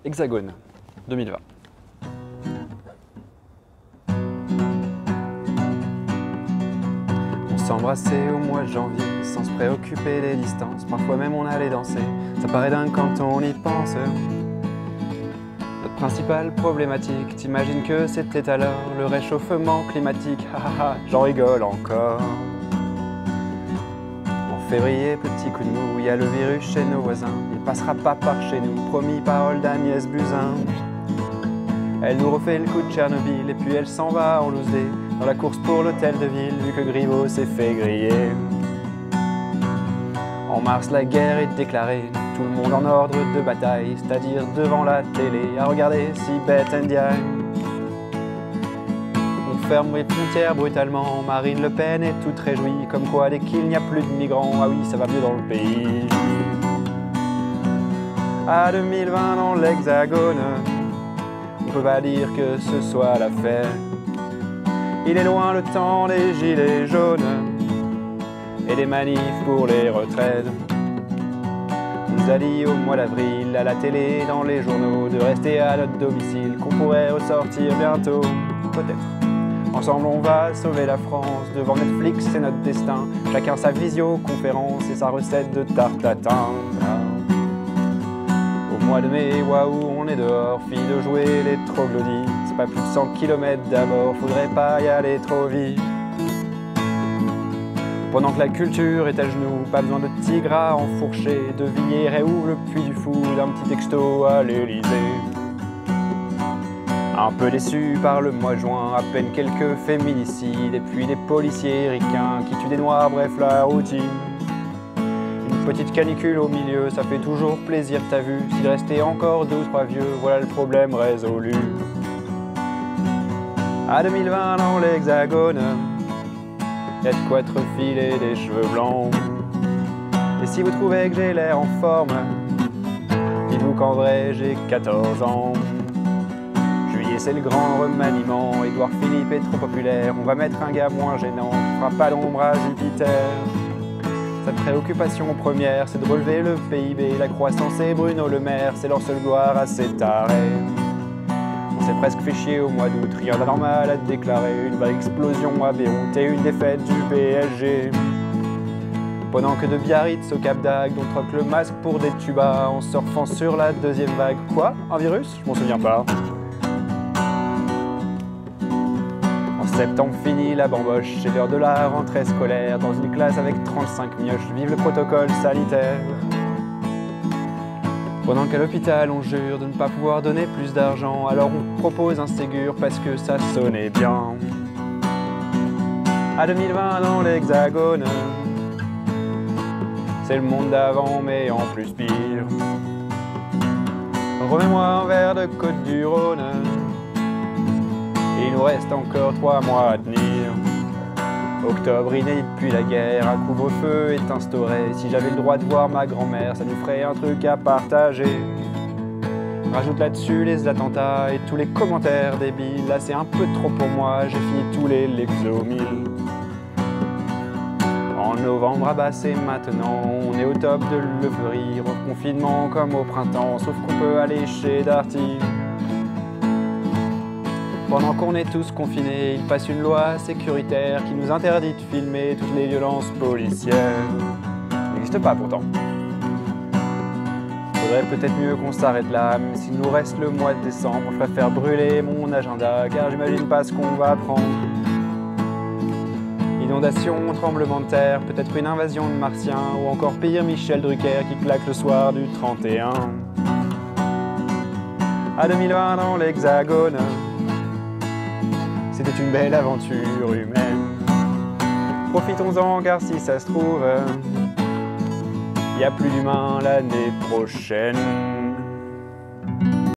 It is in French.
Hexagone 2020. On s'embrassait au mois de janvier, sans se préoccuper des distances. Parfois même on allait danser, ça paraît dingue quand on y pense. Notre principale problématique, t'imagines que c'était alors le réchauffement climatique. J'en rigole encore. En février, petit coup de mou, y a le virus chez nos voisins. Il passera pas par chez nous, promis, parole d'Agnès Buzyn. Elle nous refait le coup de Tchernobyl et puis elle s'en va en loose day dans la course pour l'hôtel de ville, vu que Griveaux s'est fait griller. En mars, la guerre est déclarée, tout le monde en ordre de bataille, c'est-à-dire devant la télé, à regarder si bête Ndiaye. On ferme les frontières brutalement, Marine Le Pen est toute réjouie, comme quoi dès qu'il n'y a plus de migrants, ah oui, ça va mieux dans le pays. À 2020 dans l'Hexagone, on peut pas dire que ce soit la fête. Il est loin le temps des gilets jaunes et des manifs pour les retraites. On nous a dit au mois d'avril, à la télé, dans les journaux, de rester à notre domicile, qu'on pourrait ressortir bientôt, peut-être. Ensemble on va sauver la France, devant Netflix c'est notre destin, chacun sa visioconférence et sa recette de tarte tatin. Au mois de mai, waouh, on est dehors, fini de jouer les troglodytes. C'est pas plus de 100 km d'abord, faudrait pas y aller trop vite. Pendant que la culture est à genoux, pas besoin de tigre à enfourcher, de Villiers réouvre le Puy du Fou d'un petit texto à l'Élysée. Un peu déçu par le mois de juin, à peine quelques féminicides, et puis des policiers ricains qui tuent des noirs, bref la routine. Petite canicule au milieu, ça fait toujours plaisir, t'as vu. S'il restait encore 2 ou 3 vieux, voilà le problème résolu. À 2020 dans l'Hexagone, y'a de quoi te refiler des cheveux blancs. Et si vous trouvez que j'ai l'air en forme, dites-vous qu'en vrai j'ai 14 ans. Juillet c'est le grand remaniement, Édouard Philippe est trop populaire. On va mettre un gars moins gênant qui fera pas l'ombre à Jupiter. Sa préoccupation première, c'est de relever le PIB, la croissance et Bruno Le Maire, c'est leur seule gloire à cet arrêt. On s'est presque fait chier au mois d'août, rien d'anormal à déclarer, une vague explosion à Beyrouth et une défaite du PSG. Pendant que de Biarritz au Cap d'Agde, on troque le masque pour des tubas en surfant sur la deuxième vague. Quoi? Un virus? Je m'en souviens pas. Septembre fini la bamboche, c'est l'heure de la rentrée scolaire, dans une classe avec 35 mioches, vive le protocole sanitaire. Pendant qu'à l'hôpital on jure de ne pas pouvoir donner plus d'argent, alors on propose un Ségur parce que ça sonnait bien. À 2020 dans l'Hexagone, c'est le monde d'avant mais en plus pire. Remets-moi un verre de Côte du Rhône, il nous reste encore 3 mois à tenir. Octobre inédit depuis la guerre, un couvre-feu est instauré. Si j'avais le droit de voir ma grand-mère, ça nous ferait un truc à partager. Rajoute là-dessus les attentats et tous les commentaires débiles. Là c'est un peu trop pour moi, j'ai fini tous les Lexomil. En novembre, ah bah c'est maintenant, on est au top de l'euphorie. Reconfinement comme au printemps, sauf qu'on peut aller chez Darty. Pendant qu'on est tous confinés, il passe une loi sécuritaire qui nous interdit de filmer toutes les violences policières. Ça n'existe pas pourtant. Faudrait peut-être mieux qu'on s'arrête là, même s'il nous reste le mois de décembre. Je préfère brûler mon agenda, car j'imagine pas ce qu'on va prendre. Inondation, tremblement de terre, peut-être une invasion de martiens, ou encore pire, Michel Drucker qui claque le soir du 31. À 2020 dans l'Hexagone, c'était une belle aventure humaine. Profitons-en car si ça se trouve, y a plus d'humains l'année prochaine.